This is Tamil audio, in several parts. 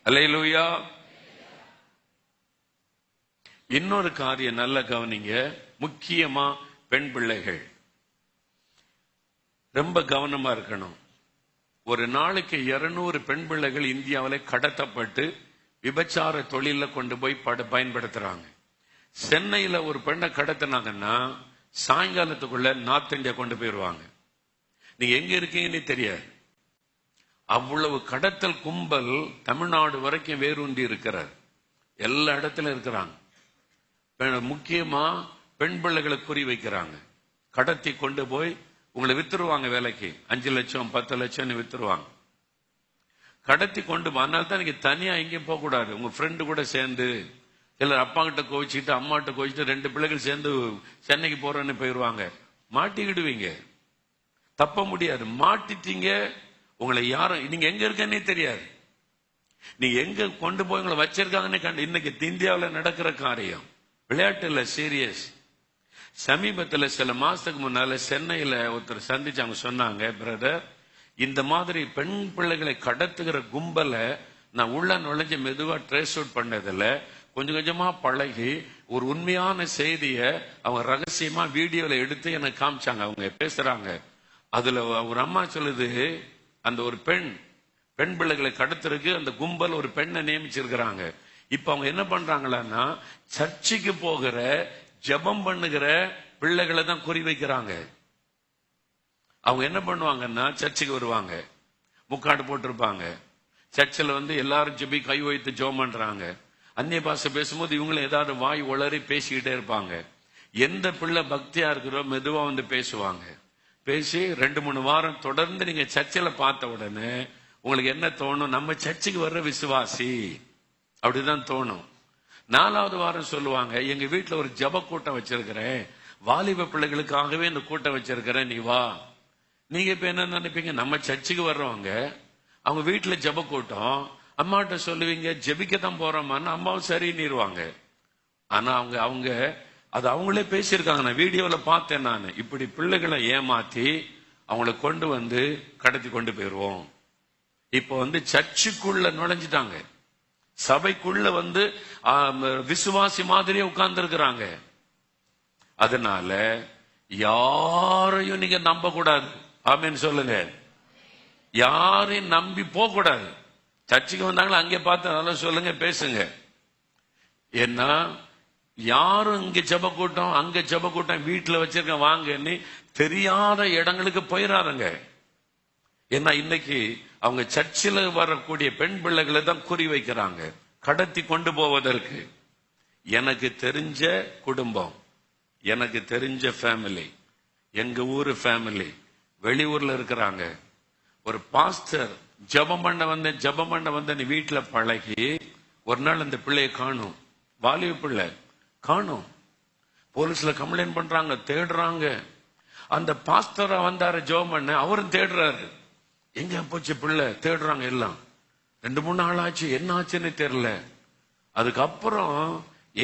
அல்லேலூயா. இன்னொரு காரியம் நல்ல கவனிங்க, முக்கியமா பெண் பிள்ளைகள் ரொம்ப கவனமா இருக்கணும். ஒரு நாளைக்கு 200 பெண் பிள்ளைகள் இந்தியாவில் கடத்தப்பட்டு விபச்சார தொழில கொண்டு போய் பயன்படுத்துறாங்க. சென்னையில ஒரு பெண்ணை கடத்தினாங்கன்னா சாயங்காலத்துக்குள்ள நார்த் இந்தியா கொண்டு போயிருவாங்க. நீங்க எங்க இருக்கீங்கன்னு தெரியாது. அவ்வளவு கடத்தல் கும்பல் தமிழ்நாடு வரைக்கும் வேரூன்றி இருக்கிறார். எல்லா இடத்துல இருக்கிறாங்க. முக்கியமா பெண் பிள்ளைகளை குறி வைக்கிறாங்க. கடத்தி கொண்டு போய் உங்களை வித்துருவாங்க வேலைக்கு. 5 லட்சம் 10 லட்சம் வித்துருவாங்க. கடத்தி கொண்டு அதனால தான் நீங்க தனியா எங்கேயும் போக கூடாது. உங்க ஃப்ரெண்டு கூட சேர்ந்து, எல்லாரும் அப்பா கிட்ட கோவிச்சுட்டு அம்மா கிட்ட கோவிச்சுட்டு 2 பிள்ளைகள் சேர்ந்து சென்னைக்கு போறேன்னு போயிருவாங்க. மாட்டிக்கிடுவீங்க, தப்ப முடியாது. மாட்டிட்டீங்க, உங்களை யாரும் நீங்க எங்க இருக்கன்னே தெரியாது. நீங்க எங்க கொண்டு போய் உங்களை வச்சிருக்காங்கன்னு கண்டு. இன்னைக்கு இந்தியாவில் நடக்கிற காரியம் விளையாட்டு இல்ல, சீரியஸ். சமீபத்தில் சில மாசத்துக்கு முன்னால சென்னையில ஒருத்தர் சந்திச்சாங்க. சொன்னாங்க, பிரதர், இந்த மாதிரி பெண் பிள்ளைகளை கடத்துகிற கும்பலை நான் உள்ள நுழைஞ்சு மெதுவா ட்ரேஸ் அவுட் பண்ணதில்ல, கொஞ்சம் கொஞ்சமா பழகி ஒரு உண்மையான செய்திய அவங்க ரகசியமா வீடியோல எடுத்து எனக்கு காமிச்சாங்க. அவங்க பேசுறாங்க. அதுல ஒரு அம்மா சொல்லுது, அந்த ஒரு பெண் பிள்ளைகளை கடத்துறதுக்கு அந்த கும்பல் ஒரு பெண்ணை நியமிச்சிருக்கிறாங்க. இப்ப அவங்க என்ன பண்றாங்களா, சர்ச்சுக்கு போகிற ஜெபம் பண்ணுகிற பிள்ளைகளை தான் குறி வைக்கிறாங்க. அவங்க என்ன பண்ணுவாங்கன்னா, சர்ச்சுக்கு வருவாங்க, முக்காடு போட்டிருப்பாங்க. சர்ச்சில் எல்லாரும் ஜெபி கை வைத்து ஜெபம் பண்றாங்க. அந்நிய பாஷை பேசும்போது இவங்களும் ஏதாவது வாய் உளறி பேசிக்கிட்டே இருப்பாங்க. எந்த பிள்ளை பக்தியா இருக்கிறோ மெதுவா பேசுவாங்க. பேசி 2-3 வாரம் தொடர்ந்து நீங்க சர்ச்சில் பார்த்த உடனே உங்களுக்கு என்ன தோணும், நம்ம சர்ச்சுக்கு வர்ற விசுவாசி அப்படிதான் தோணும். 4வது வாரம் சொல்லுவாங்க, எங்க வீட்டுல ஒரு ஜப கூட்டம் வச்சிருக்கிறேன், வாலிப பிள்ளைகளுக்காகவே இந்த கூட்டம் வச்சிருக்கிறேன், நீ வா. நீங்க இப்ப என்ன நினைப்பீங்க, நம்ம சர்ச்சுக்கு வர்றவங்க, அவங்க வீட்டுல ஜப கூட்டம், அம்மாட்ட சொல்லுவீங்க ஜெபிக்கத்தான் போறோமான்னு, அம்மாவும் சரின்னிருவாங்க. ஆனா அவங்க அது அவங்களே பேசியிருக்காங்க. நான் வீடியோல பார்த்தேன். நான் இப்படி பிள்ளைகளை ஏமாத்தி அவங்களை கொண்டு கடத்தி கொண்டு போயிருவோம். இப்ப சர்ச்சுக்குள்ள நுழைஞ்சிட்டாங்க. சபைக்குள்ள விசுவாசி மாதிரியே உட்கார்ந்து இருக்கிறாங்க. அதனால யாரையும் நீங்க நம்ப கூடாது. ஆமென் சொல்லுங்க. யாரையும் நம்பி போக கூடாது. சர்ச்சுக்கு வந்தாங்களா அங்கே பார்த்து நல்லா சொல்லுங்க, பேசுங்க. ஏன்னா யாரும் இங்க ஜெப கூட்டம் அங்க ஜெப கூட்டம் வீட்டுல வச்சிருக்க வாங்கன்னு தெரியாத இடங்களுக்கு போயிடாதுங்க. ஏன்னா இன்னைக்கு அவங்க சர்ச்சில் வரக்கூடிய பெண் பிள்ளைகளை தான் குறி வைக்கிறாங்க, கடத்தி கொண்டு போவதற்கு. எனக்கு தெரிஞ்ச குடும்பம், எனக்கு தெரிஞ்ச ஃபேமிலி, எங்க ஊரு ஃபேமிலி வெளியூர்ல இருக்கிறாங்க. ஒரு பாஸ்டர் ஜெபம் பண்ண வந்த வீட்டுல பழகி ஒரு நாள் அந்த பிள்ளைய காணும், வாலிப பிள்ளை காணும். போலீஸ்ல கம்ப்ளைண்ட் பண்றாங்க, தேடுறாங்க. அந்த பாஸ்டரா வந்தாரு ஜெபம் பண்ண, அவரும் தேடுறாரு, எங்க போச்சு பிள்ளை, தேடுறாங்க எல்லாம். 2-3 நாள் ஆச்சு, என்ன ஆச்சுன்னு தெரியல. அதுக்கப்புறம்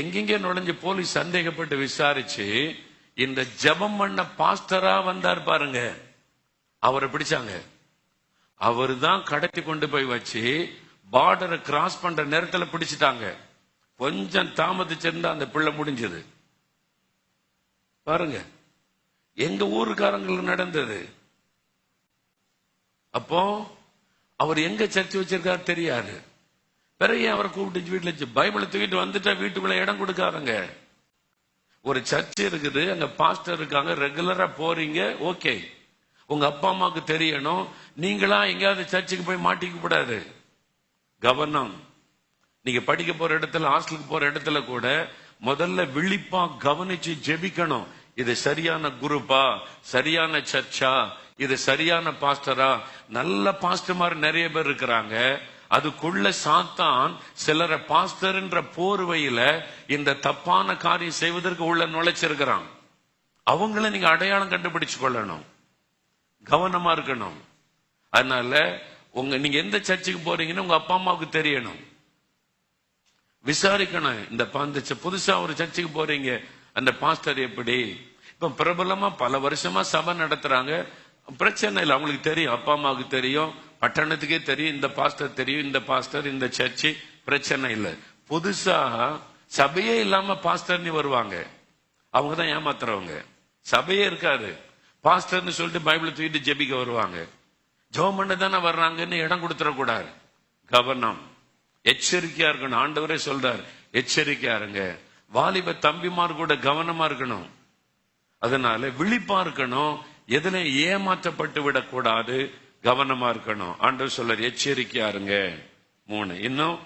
எங்கெங்க நுழைஞ்சு போலீஸ் சந்தேகப்பட்டு விசாரிச்சு இந்த ஜெபம் பண்ண பாஸ்டரா வந்தார் பாருங்க, அவரை பிடிச்சாங்க. அவரு தான் கடத்தி கொண்டு போய் வச்சு பார்டரை கிராஸ் பண்ற நேரத்தில் பிடிச்சிட்டாங்க. கொஞ்சம் தாமதிச்சிருந்தா அந்த பிள்ளை முடிஞ்சது பாருங்க. எங்க ஊருக்காரங்களுக்கு நடந்தது. அப்போ அவர் எங்க சர்ச்சை வச்சிருக்காரு தெரியாது. பிறகு அவரை கூப்பிட்டு வீட்டுல பைபிளை தூக்கிட்டு வந்துட்டா வீட்டுக்குள்ள இடம் கொடுக்காருங்க. ஒரு சர்ச் இருக்குது, அங்க பாஸ்டர் இருக்காங்க, ரெகுலரா போறீங்க, ஓகே. உங்க அப்பா அம்மாவுக்கு தெரியணும். நீங்களா எங்கேயாவது சர்ச்சுக்கு போய் மாட்டிக்க கூடாது. கவனம். நீங்க படிக்க போற இடத்துல, ஹாஸ்டலுக்கு போற இடத்துல கூட முதல்ல விழிப்பா கவனிச்சு ஜெபிக்கணும். இது சரியான குரூப்பா, சரியான சர்ச்சா, இது சரியான பாஸ்டரா. நல்ல பாஸ்டர்மார் நிறைய பேர் இருக்கிறாங்க. அதுக்குள்ள சாத்தான் சிலரை பாஸ்டர்ன்ற போர்வையில இந்த தப்பான காரியம் செய்வதற்கு உள்ள நுழைச்சிருக்கிறான். அவங்கள நீங்க அடையாளம் கண்டுபிடிச்சு கொள்ளணும், கவனமா இருக்கணும். அதனால நீங்க எந்த சர்ச்சுக்கு போறீங்கன்னு உங்க அப்பா அம்மாவுக்கு தெரியணும், விசாரிக்கணும். இந்த புதுசா ஒரு சர்ச்சுக்கு போறீங்க, அந்த பாஸ்டர் எப்படி? இப்ப பிரபலமா பல வருஷமா சபை நடத்துறாங்க, பிரச்சனை இல்லை. அவங்களுக்கு தெரியும், அப்பா அம்மாவுக்கு தெரியும், பட்டணத்துக்கே தெரியும், இந்த பாஸ்டர் தெரியும், இந்த பாஸ்டர், இந்த சர்ச்சு, பிரச்சனை இல்லை. புதுசா சபையே இல்லாம பாஸ்டர்னு வருவாங்க, அவங்கதான் ஏமாத்துறவங்க. சபையே இருக்காது, பாஸ்டர்னு சொல்லிட்டு பைபிள் தூக்கிட்டு ஜெபிக்க வருவாங்க. ஜெபம் பண்ண தானே வர்றாங்கன்னு இடம் கொடுத்துடக்கூடாது. கவனம், எச்சரிக்கையா இருக்கணும். ஆண்டவரே சொல்றார், எச்சரிக்கையா இருங்க. வாலிப தம்பிமார் கூட கவனமா இருக்கணும். அதனால விழிப்பா இருக்கணும், எதுல ஏமாற்றப்பட்டு விடக்கூடாது, கவனமா இருக்கணும். ஆண்டவர் சொல்றார், எச்சரிக்கையா இருங்க. 3 இன்னும்